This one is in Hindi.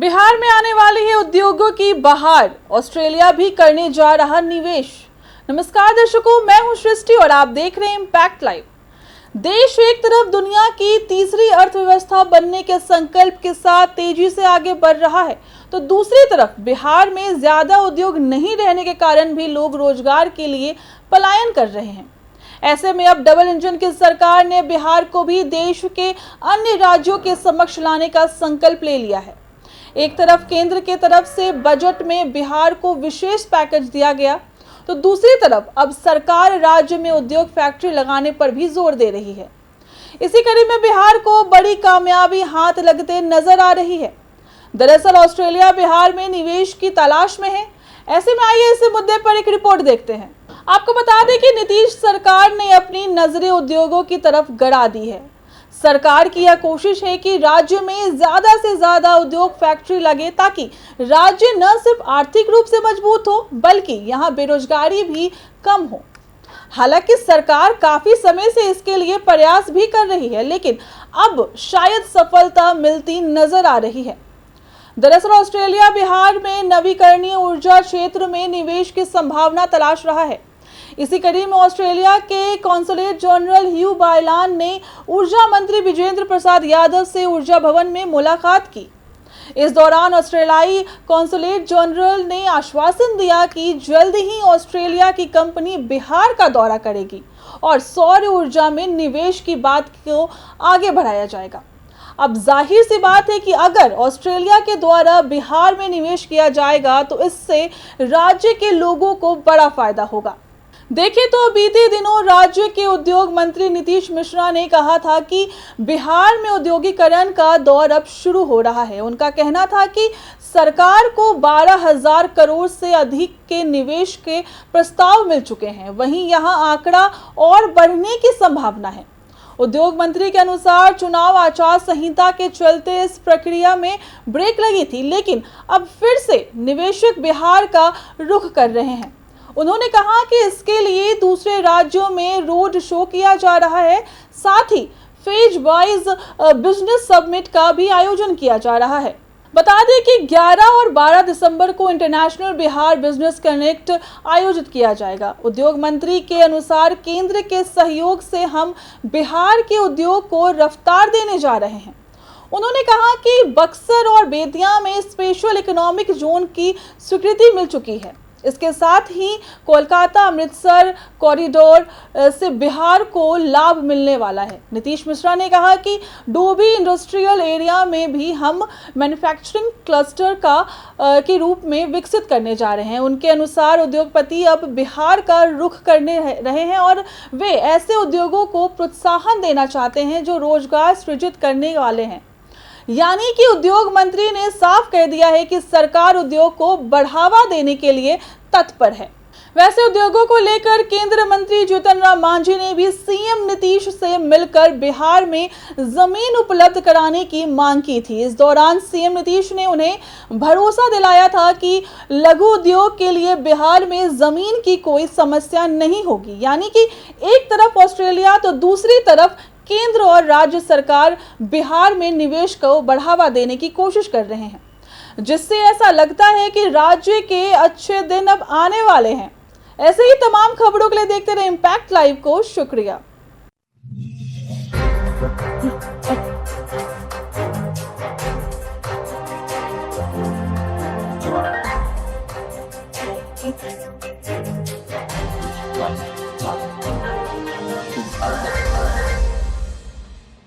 बिहार में आने वाली है उद्योगों की बहार, ऑस्ट्रेलिया भी करने जा रहा निवेश। नमस्कार दर्शकों, मैं हूं सृष्टि और आप देख रहे हैं इम्पैक्ट लाइव। देश एक तरफ दुनिया की तीसरी अर्थव्यवस्था बनने के संकल्प के साथ तेजी से आगे बढ़ रहा है, तो दूसरी तरफ बिहार में ज्यादा उद्योग नहीं रहने के कारण भी लोग रोजगार के लिए पलायन कर रहे हैं। ऐसे में अब डबल इंजन की सरकार ने बिहार को भी देश के अन्य राज्यों के समक्ष लाने का संकल्प ले लिया है। एक तरफ केंद्र के तरफ से बजट में बिहार को विशेष पैकेज दिया गया, तो दूसरी तरफ अब सरकार राज्य में उद्योग फैक्ट्री लगाने पर भी जोर दे रही है। इसी कड़ी में बिहार को बड़ी कामयाबी हाथ लगते नजर आ रही है। दरअसल ऑस्ट्रेलिया बिहार में निवेश की तलाश में है। ऐसे में आइए इस मुद्दे पर एक रिपोर्ट देखते हैं। आपको बता दें कि नीतीश सरकार ने अपनी नजरें उद्योगों की तरफ गड़ा दी है। सरकार की यह कोशिश है कि राज्य में ज्यादा से ज्यादा उद्योग फैक्ट्री लगे, ताकि राज्य न सिर्फ आर्थिक रूप से मजबूत हो बल्कि यहां बेरोजगारी भी कम हो। हालांकि सरकार काफी समय से इसके लिए प्रयास भी कर रही है, लेकिन अब शायद सफलता मिलती नजर आ रही है। दरअसल ऑस्ट्रेलिया बिहार में नवीकरणीय ऊर्जा क्षेत्र में निवेश की संभावना तलाश रहा है। इसी कड़ी में ऑस्ट्रेलिया के कॉन्सुलेट जनरल ह्यू बायलान ने ऊर्जा मंत्री विजेंद्र प्रसाद यादव से ऊर्जा भवन में मुलाकात की। इस दौरान ऑस्ट्रेलियाई कॉन्सुलेट जनरल ने आश्वासन दिया कि जल्द ही ऑस्ट्रेलिया की कंपनी बिहार का दौरा करेगी और सौर ऊर्जा में निवेश की बात को आगे बढ़ाया जाएगा। अब जाहिर सी बात है कि अगर ऑस्ट्रेलिया के द्वारा बिहार में निवेश किया जाएगा तो इससे राज्य के लोगों को बड़ा फायदा होगा। देखें तो बीते दिनों राज्य के उद्योग मंत्री नीतीश मिश्रा ने कहा था कि बिहार में औद्योगिकरण का दौर अब शुरू हो रहा है। उनका कहना था कि सरकार को 12,000 करोड़ से अधिक के निवेश के प्रस्ताव मिल चुके हैं। वहीं यहां आंकड़ा और बढ़ने की संभावना है। उद्योग मंत्री के अनुसार चुनाव आचार संहिता के चलते इस प्रक्रिया में ब्रेक लगी थी, लेकिन अब फिर से निवेशक बिहार का रुख कर रहे हैं। उन्होंने कहा कि इसके लिए दूसरे राज्यों में रोड शो किया जा रहा है, साथ ही फेज वाइज बिजनेस समिट का भी आयोजन किया जा रहा है। बता दें कि 11 और 12 दिसंबर को इंटरनेशनल बिहार बिजनेस कनेक्ट आयोजित किया जाएगा। उद्योग मंत्री के अनुसार केंद्र के सहयोग से हम बिहार के उद्योग को रफ्तार देने जा रहे हैं। उन्होंने कहा कि बक्सर और बेतिया में स्पेशल इकोनॉमिक जोन की स्वीकृति मिल चुकी है। इसके साथ ही कोलकाता अमृतसर कॉरिडोर से बिहार को लाभ मिलने वाला है। नीतीश मिश्रा ने कहा कि डोभी इंडस्ट्रियल एरिया में भी हम मैन्युफैक्चरिंग क्लस्टर के रूप में विकसित करने जा रहे हैं। उनके अनुसार उद्योगपति अब बिहार का रुख करने रहे हैं और वे ऐसे उद्योगों को प्रोत्साहन देना चाहते हैं जो रोजगार सृजित करने वाले हैं। यानी कि उद्योग मंत्री ने साफ कह दिया है कि सरकार उद्योग को बढ़ावा देने के लिए तत्पर है। वैसे उद्योगों को लेकर केंद्रीय मंत्री जीतन राम मांझी ने भी सीएम नीतीश से मिलकर बिहार में जमीन उपलब्ध कराने की मांग की थी। इस दौरान सीएम नीतीश ने उन्हें भरोसा दिलाया था कि लघु उद्योग के लिए बिहार में जमीन की कोई समस्या नहीं होगी। यानी कि एक तरफ ऑस्ट्रेलिया तो दूसरी तरफ केंद्र और राज्य सरकार बिहार में निवेश को बढ़ावा देने की कोशिश कर रहे हैं, जिससे ऐसा लगता है कि राज्य के अच्छे दिन अब आने वाले हैं। ऐसे ही तमाम खबरों के लिए देखते रहे इम्पैक्ट लाइव को। शुक्रिया।